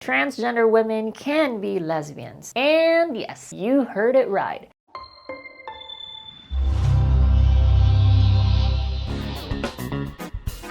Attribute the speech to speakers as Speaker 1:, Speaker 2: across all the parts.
Speaker 1: Transgender women can be lesbians. And yes, you heard it right.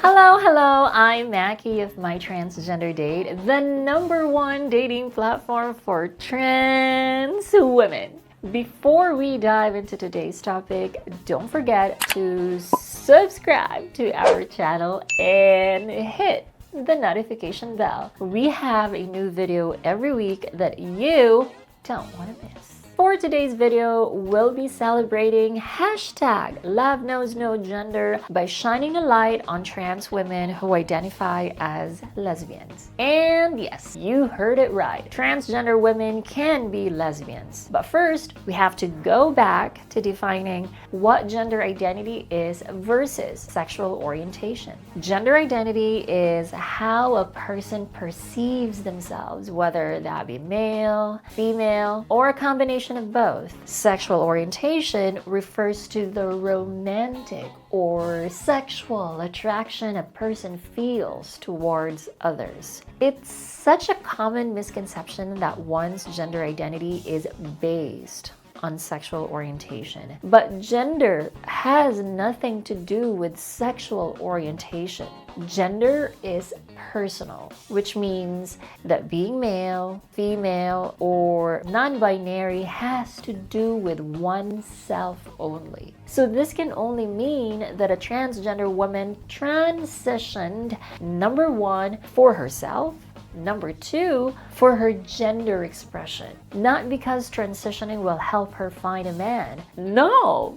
Speaker 1: Hello, I'm Mackie of My Transgender Date, the #1 dating platform for trans women. Before we dive into today's topic, don't forget to subscribe to our channel and hit the notification bell. We have a new video every week that you don't want to miss. For today's video, we'll be celebrating #LoveKnowsNoGender by shining a light on trans women who identify as lesbians. And yes, you heard it right. Transgender women can be lesbians. But first, we have to go back to defining what gender identity is versus sexual orientation. Gender identity is how a person perceives themselves, whether that be male, female, or a combination of both. Sexual orientation refers to the romantic or sexual attraction a person feels towards others. It's such a common misconception that one's gender identity is based on sexual orientation. But gender has nothing to do with sexual orientation. Gender is personal, which means that being male, female, or non-binary has to do with oneself only. So this can only mean that a transgender woman transitioned, #1, for herself, #2, for her gender expression. Not because transitioning will help her find a man. No.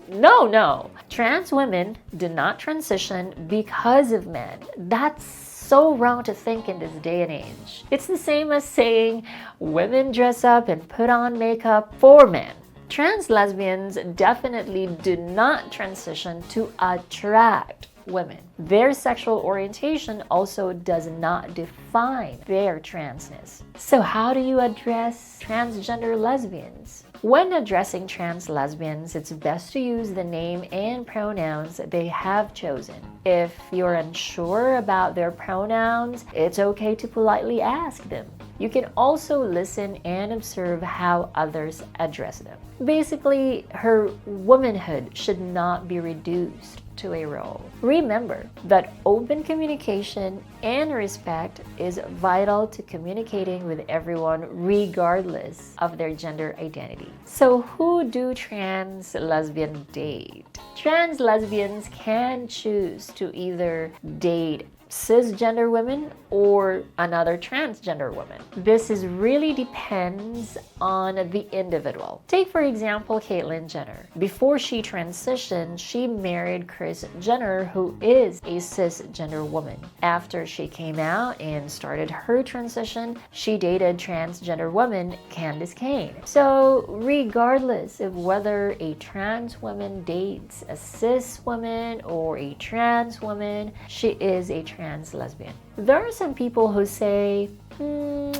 Speaker 1: Trans women do not transition because of men. That's so wrong to think in this day and age. It's the same as saying women dress up and put on makeup for men. Trans lesbians definitely do not transition to attract women. Their sexual orientation also does not define their transness. So how do you address transgender lesbians? When addressing trans lesbians, it's best to use the name and pronouns they have chosen. If you're unsure about their pronouns, it's okay to politely ask them. You can also listen and observe how others address them. Basically, her womanhood should not be reduced to a role. Remember that open communication and respect is vital to communicating with everyone regardless of their gender identity. So who do trans lesbians date? Trans lesbians can choose to either date cisgender women or another transgender woman. This really depends on the individual. Take for example Caitlyn Jenner. Before she transitioned, she married Kris Jenner, who is a cisgender woman. After she came out and started her transition, she dated transgender woman Candice Kane. So regardless of whether a trans woman dates a cis woman or a trans woman, she is a trans lesbian. There are some people who say,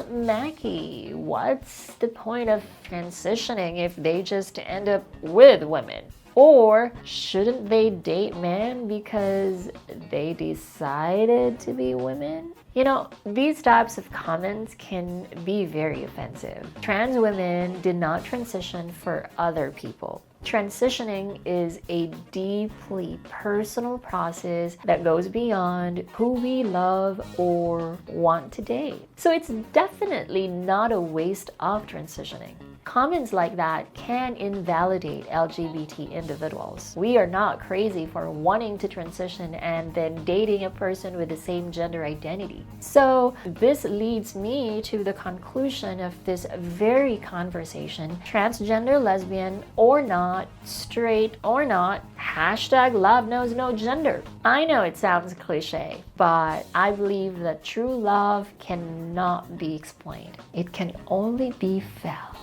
Speaker 1: Mackie, what's the point of transitioning if they just end up with women? Or shouldn't they date men because they decided to be women? You know, these types of comments can be very offensive. Trans women did not transition for other people. Transitioning is a deeply personal process that goes beyond who we love or want to date. So it's definitely not a waste of transitioning. Comments like that can invalidate LGBT individuals. We are not crazy for wanting to transition and then dating a person with the same gender identity. So this leads me to the conclusion of this very conversation. Transgender, lesbian or not, straight or not, #LoveKnowsNoGender. I know it sounds cliche, but I believe that true love cannot be explained. It can only be felt.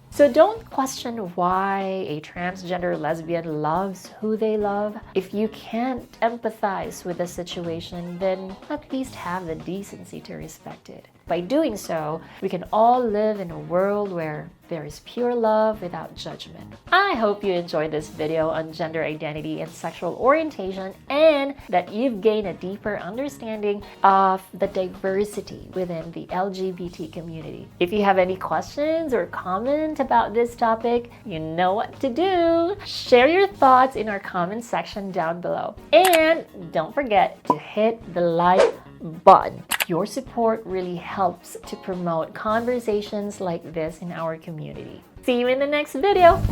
Speaker 1: So don't question why a transgender lesbian loves who they love. If you can't empathize with the situation, then at least have the decency to respect it. By doing so, we can all live in a world where there is pure love without judgment. I hope you enjoyed this video on gender identity and sexual orientation, and that you've gained a deeper understanding of the diversity within the LGBT community. If you have any questions or comment about this topic, you know what to do. Share your thoughts in our comment section down below. And don't forget to hit the like button. Your support really helps to promote conversations like this in our community. See you in the next video.